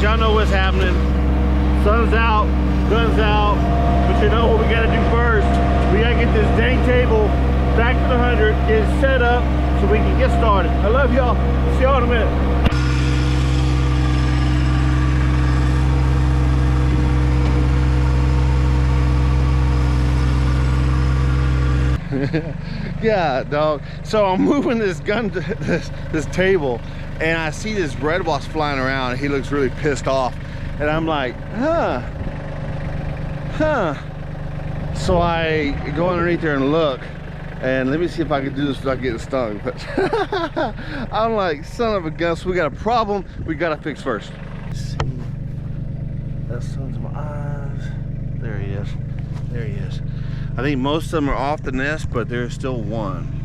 guys, y'all know what's happening. Sun's out, gun's out, but you know what we gotta do first? We gotta get this dang table back to the 100, get it set up so we can get started. I love y'all. See y'all in a minute. Yeah, dog. So I'm moving this gun to this table, and I see this red wasp flying around, and he looks really pissed off. And I'm like, huh. So I go underneath there and look, and let me see if I can do this without getting stung. But I'm like, son of a gun, so we got a problem we gotta fix first. See, that sun's in my eyes. There he is. There he is. I think most of them are off the nest, but there's still one.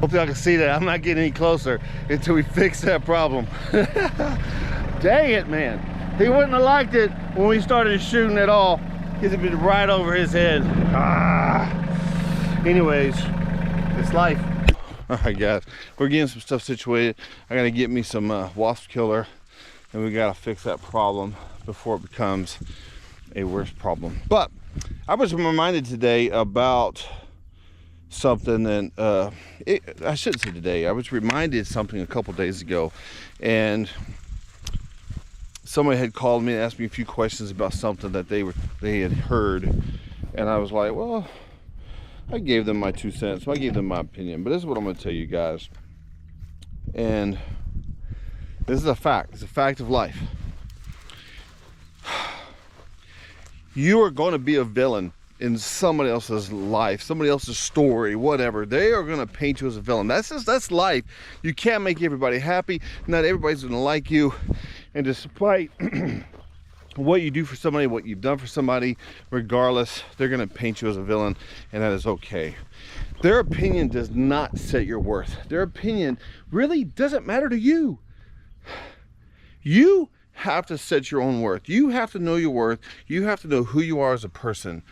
Hopefully I can see that. I'm not getting any closer until we fix that problem. Dang it, man. He wouldn't have liked it when we started shooting at all. It'd been right over his head. Anyways, it's life. All right, guys, we're getting some stuff situated. I gotta get me some wasp killer, and we gotta fix that problem before it becomes a worse problem. But I was reminded today about something, and I shouldn't say today. I was reminded something a couple days ago, and somebody had called me and asked me a few questions about something that they had heard, and I was like, well, I gave them my 2 cents. I gave them my opinion, but this is what I'm going to tell you guys, and this is a fact. It's a fact of life. You are going to be a villain in somebody else's life, somebody else's story, whatever. They are going to paint you as a villain. That's life. You can't make everybody happy. Not everybody's going to like you. And despite what you do for somebody, what you've done for somebody, regardless, they're going to paint you as a villain, and that is okay. Their opinion does not set your worth. Their opinion really doesn't matter to you. You have to set your own worth. You have to know your worth. You have to know who you are as a person.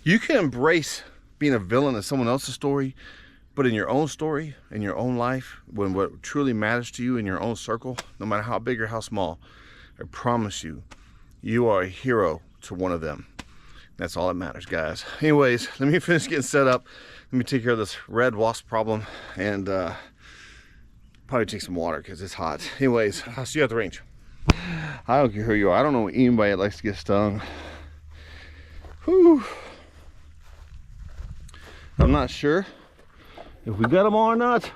You can embrace being a villain in someone else's story, but in your own story, in your own life, when what truly matters to you in your own circle, no matter how big or how small, I promise you, you are a hero to one of them. That's all that matters, guys. Anyways, let me finish getting set up. Let me take care of this red wasp problem, and probably take some water because it's hot. Anyways, I'll see you at the range. I don't care who you are. I don't know anybody that likes to get stung. Whew. I'm not sure if we got them all or not.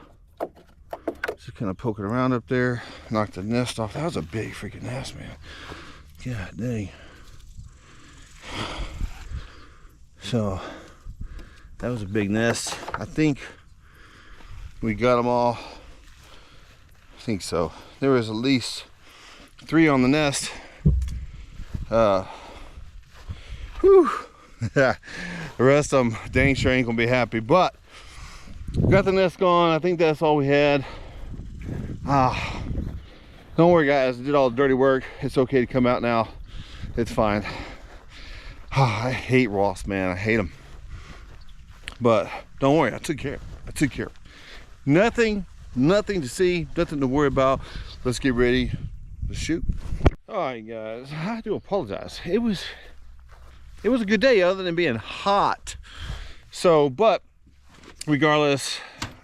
Just kind of poking around up there. Knocked the nest off. That was a big freaking nest, man. God dang. So that was a big nest. I think we got them all. I think so. There was at least 3 on the nest. Whew. The rest of them, dang sure ain't gonna be happy, but got the nest gone. I think that's all we had. Don't worry, guys. I did all the dirty work. It's okay to come out now. It's fine. I hate wasps, man. I hate them. But don't worry, I took care. Nothing to see, nothing to worry about. Let's get ready to shoot. All right, guys. I do apologize. It was a good day other than being hot. So, but regardless,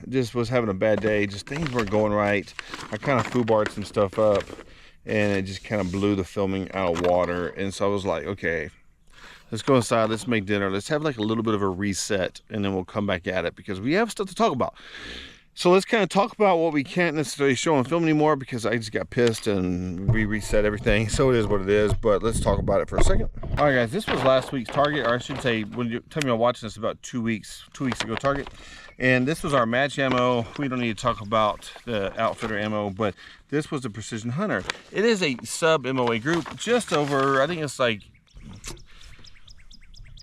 just was having a bad day. Just things weren't going right. I kind of foobarred some stuff up, and it just kind of blew the filming out of water. And so I was like, okay, let's go inside, let's make dinner, let's have like a little bit of a reset, and then we'll come back at it because we have stuff to talk about. So let's kind of talk about what we can't necessarily show and film anymore because I just got pissed and we reset everything. So it is what it is, but let's talk about it for a second. All right, guys, this was last week's target, or I should say, when you tell me I'm watching this, about 2 weeks ago target. And this was our match ammo. We don't need to talk about the outfitter ammo, but this was the Precision Hunter. It is a sub MOA group, just over, I think it's like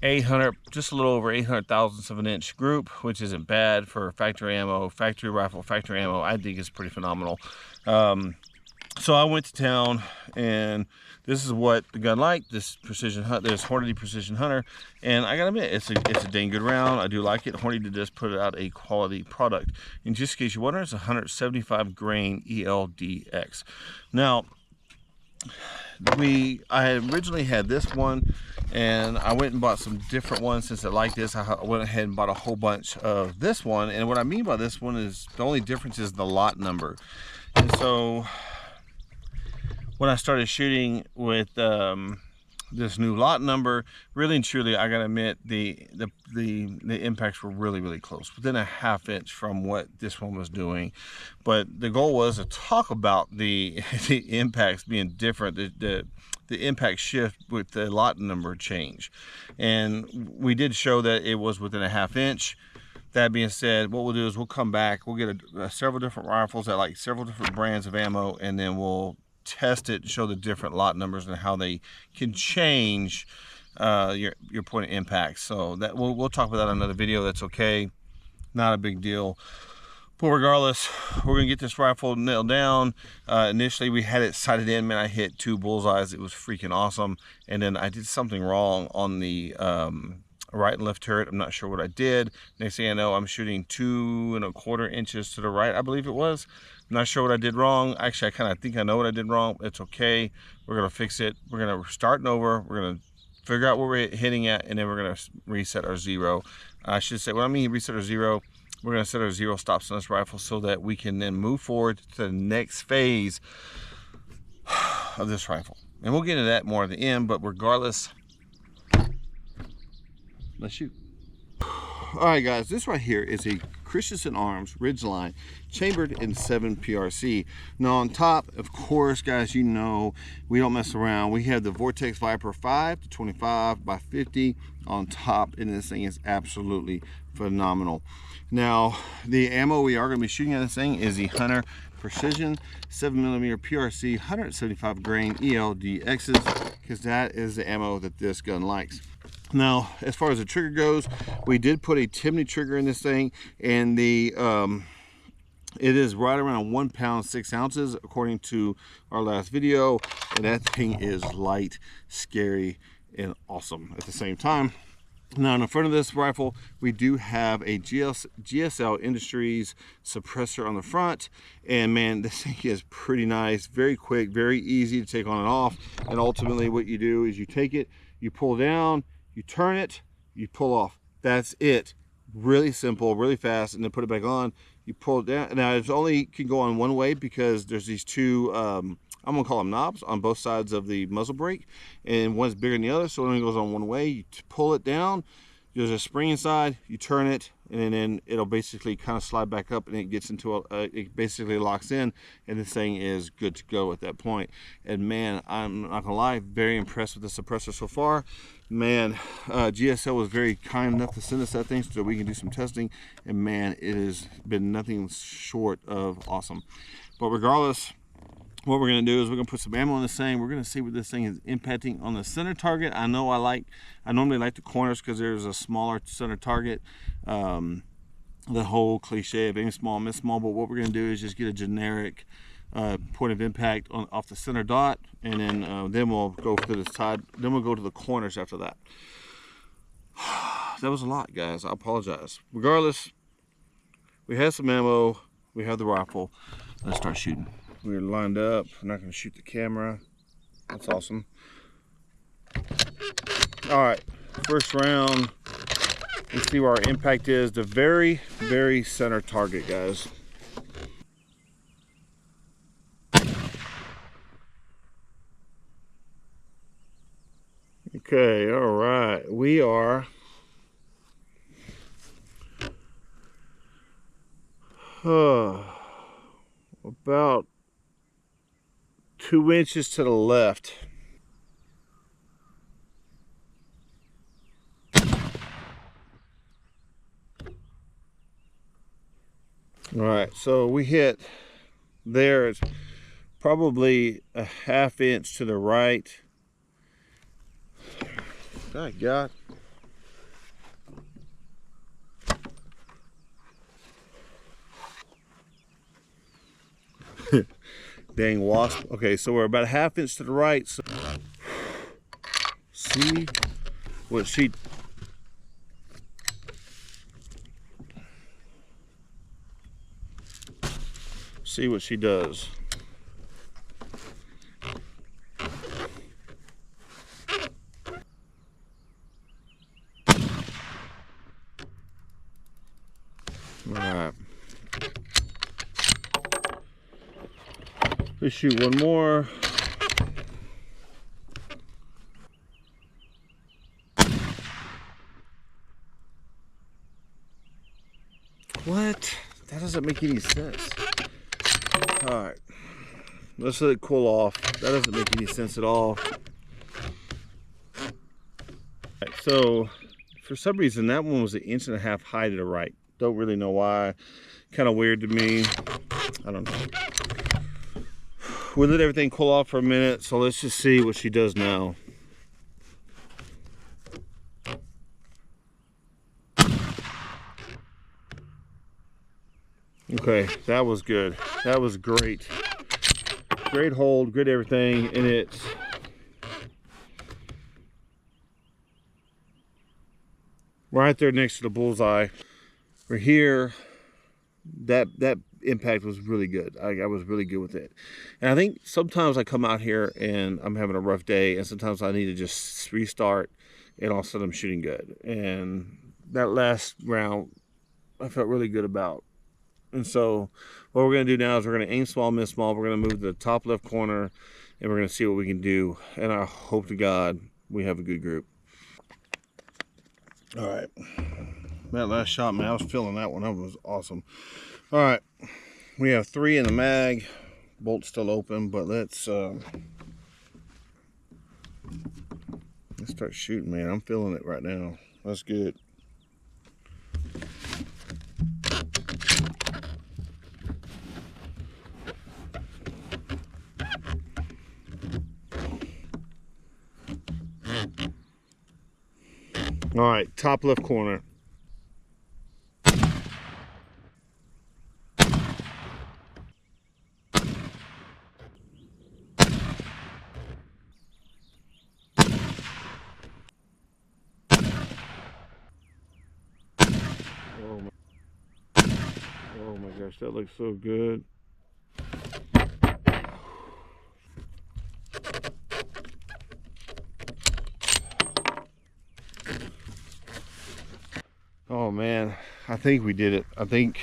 800, just a little over 800 thousandths of an inch group, which isn't bad for factory ammo, factory rifle, factory ammo. I think it's pretty phenomenal. So I went to town, and this is what the gun liked. This precision hunt, this Hornady Precision Hunter, and I gotta admit, it's a dang good round. I do like it. Hornady does put out a quality product. In just in case you're wondering, it's 175 grain ELDX. Now, I originally had this one, and I went and bought some different ones. Since I like this, I went ahead and bought a whole bunch of this one. And what I mean by this one is the only difference is the lot number. And so when I started shooting with this new lot number, really and truly, I gotta admit, the impacts were really close, within a ½ inch from what this one was doing. But the goal was to talk about the impacts being different, the impact shift with the lot number change, and we did show that it was within a ½ inch. That being said, what we'll do is we'll come back, we'll get several different rifles that like several different brands of ammo, and then we'll test it and show the different lot numbers and how they can change your point of impact. So that we'll talk about that in another video. That's okay, not a big deal. But regardless, we're gonna get this rifle nailed down. Initially we had it sighted in, man. I hit 2 bullseyes. It was freaking awesome. And then I did something wrong on the right and left turret. I'm not sure what I did. Next thing I know, I'm shooting 2 1/4 inches to the right, I believe it was. I'm not sure what I did wrong. Actually, I kind of think I know what I did wrong. It's okay. We're gonna fix it. We're gonna start over. We're gonna figure out where we're hitting at, and then we're gonna reset our zero. I should say, when I mean reset our zero, we're gonna set our zero stops on this rifle so that we can then move forward to the next phase of this rifle. And we'll get into that more at the end, but regardless, let's shoot. All right, guys, this right here is a Christensen Arms Ridgeline chambered in 7 PRC. Now on top, of course, guys, you know we don't mess around. We have the Vortex Viper 5 to 25 by 50 on top, and this thing is absolutely phenomenal. Now, the ammo we are going to be shooting at this thing is the Hunter Precision 7mm PRC 175 grain ELDXs, because that is the ammo that this gun likes. Now, as far as the trigger goes, we did put a Timney trigger in this thing, and the it is right around 1 pound 6 ounces according to our last video, and that thing is light, scary, and awesome at the same time. Now, in the front of this rifle, we do have a GSL Industries suppressor on the front, and man, this thing is pretty nice, very quick, very easy to take on and off. And ultimately what you do is you take it, you pull down, you turn it, you pull off. That's it. Really simple, really fast, and then put it back on. You pull it down. Now, it only can go on one way because there's these two, I'm gonna call them knobs on both sides of the muzzle brake, and one's bigger than the other, so it only goes on one way. You pull it down, there's a spring inside, you turn it, and then it'll basically kind of slide back up, and it gets into it basically locks in, and this thing is good to go at that point. And man, I'm not gonna lie, very impressed with the suppressor so far. Man, GSL was very kind enough to send us that thing so that we can do some testing, and man, it has been nothing short of awesome. But regardless, what we're going to do is we're going to put some ammo in this thing. We're going to see what this thing is impacting on the center target. I know I normally like the corners because there's a smaller center target. The whole cliche of aim small, miss small. But what we're going to do is just get a generic point of impact off the center dot, and then we'll go to the side. Then we'll go to the corners after that. That was a lot, guys. I apologize. Regardless, we have some ammo. We have the rifle. Let's start shooting. We're lined up. I'm not going to shoot the camera. That's awesome. All right, first round. Let's see where our impact is. The very, very center target, guys. Okay, all right. We are about 2 inches to the left. All right, so we hit there. It's probably a ½ inch to the right. My God. Dang wasp. Okay, so we're about a ½ inch to the right. So see what she... See what she does. All right. Let's shoot one more. What? That doesn't make any sense. All right. Let's let it cool off. That doesn't make any sense at all. All right, so for some reason that one was 1.5 inches high to the right. Don't really know why. Kind of weird to me. I don't know. We'll let everything cool off for a minute, so let's just see what she does now. Okay, that was good. That was great. Great hold, good everything, and it's right there next to the bullseye. We're here. That impact was really good. I was really good with it. And I think sometimes I come out here and I'm having a rough day, and sometimes I need to just restart, and all of a sudden I'm shooting good. And that last round I felt really good about. And so what we're going to do now is we're going to aim small, miss small. We're going to move to the top left corner, and we're going to see what we can do. And I hope to God we have a good group. All right. That last shot, man, I was feeling that one. That was awesome. All right. We have 3 in the mag. Bolt's still open, but let's start shooting, man. I'm feeling it right now. That's good. All right, top left corner. Oh my gosh, that looks so good. Oh man, I think we did it. I think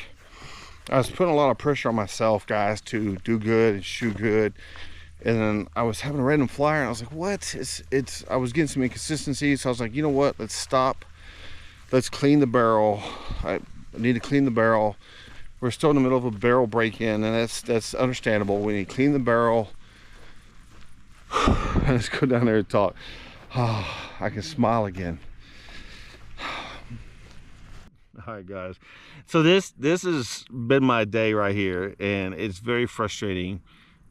I was putting a lot of pressure on myself, guys, to do good and shoot good. And then I was having a random flyer, and I was like, what? I was getting some inconsistency, so I was like, you know what? Let's stop. Let's clean the barrel. I need to clean the barrel. We're still in the middle of a barrel break-in, and that's understandable. We need to clean the barrel. Let's go down there and talk. Oh, I can smile again. All right, guys. So this has been my day right here, and it's very frustrating,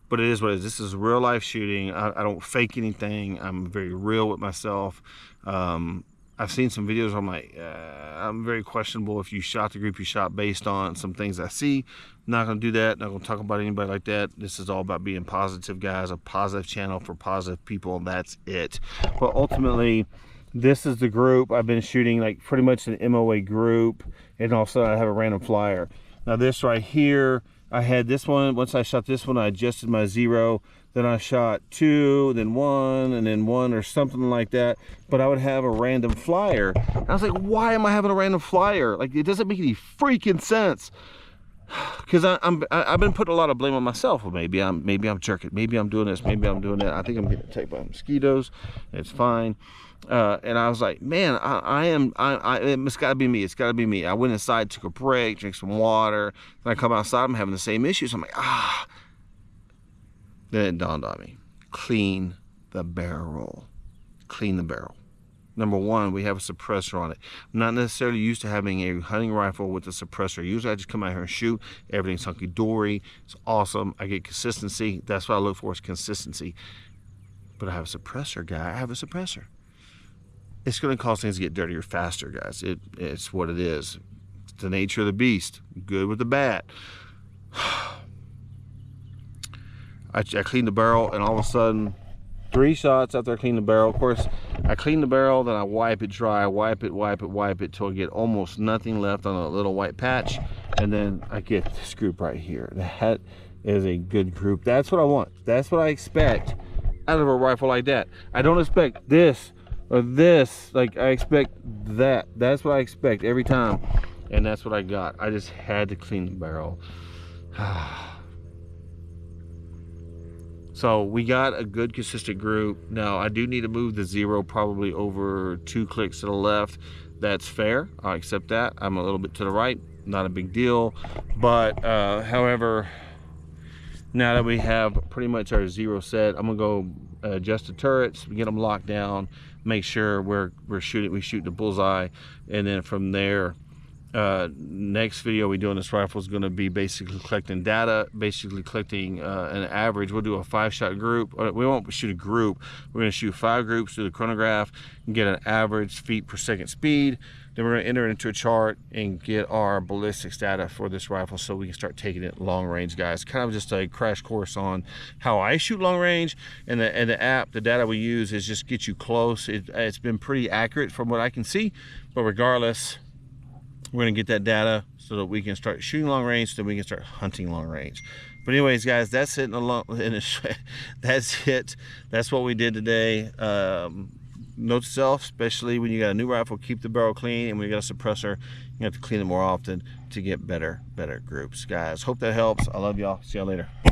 but it is what it is. This is real life shooting. I don't fake anything. I'm very real with myself. I've seen some videos where I'm like, I'm very questionable if you shot the group you shot based on some things I see. Not gonna do that. Not gonna talk about anybody like that. This is all about being positive, guys. A positive channel for positive people, and that's it. But ultimately, this is the group I've been shooting, like pretty much an MOA group, and also I have a random flyer. Now this right here, I had this one. Once I shot this one, I adjusted my 0. Then I shot 2, then 1, and then 1, or something like that. But I would have a random flyer. And I was like, why am I having a random flyer? Like, it doesn't make any freaking sense. Because I've been putting a lot of blame on myself. Well, maybe I'm jerking. Maybe I'm doing this. Maybe I'm doing that. I think I'm getting attacked by mosquitoes. It's fine. And I was like, man, it's got to be me. It's got to be me. I went inside, took a break, drank some water. Then I come outside, I'm having the same issues. I'm like, Then it dawned on me. Clean the barrel. Clean the barrel. Number one, we have a suppressor on it. I'm not necessarily used to having a hunting rifle with a suppressor. Usually I just come out here and shoot. Everything's hunky-dory. It's awesome. I get consistency. That's what I look for, is consistency. But I have a suppressor, guy. I have a suppressor. It's going to cause things to get dirtier faster, guys. It's what it is. It's the nature of the beast. Good with the bad. I cleaned the barrel, and all of a sudden, 3 shots after I clean the barrel. Of course, I clean the barrel, then I wipe it dry, wipe it till I get almost nothing left on a little white patch, and then I get this group right here. That is a good group. That's what I want. That's what I expect out of a rifle like that. I don't expect this or this. Like, I expect that. That's what I expect every time, and that's what I got. I just had to clean the barrel. So we got a good consistent group. Now I do need to move the 0 probably over 2 clicks to the left. That's fair, I'll accept that. I'm a little bit to the right, not a big deal. But however, now that we have pretty much our 0 set, I'm gonna go adjust the turrets, get them locked down, make sure we shoot the bullseye, and then from there, next video we do on this rifle is going to be basically collecting data, basically collecting an average. We'll do a 5-shot group. We won't shoot a group, we're going to shoot 5 groups through the chronograph and get an average feet per second speed. Then we're going to enter it into a chart and get our ballistics data for this rifle so we can start taking it long range, guys. Kind of just a crash course on how I shoot long range, and the app, the data we use is just get you close. It's been pretty accurate from what I can see, but regardless, we're going to get that data so that we can start shooting long range, so that we can start hunting long range. But anyways, guys, that's it. That's it. That's what we did today. Note to self, especially when you got a new rifle, keep the barrel clean, and when you got a suppressor, you have to clean it more often to get better groups. Guys, hope that helps. I love y'all. See y'all later.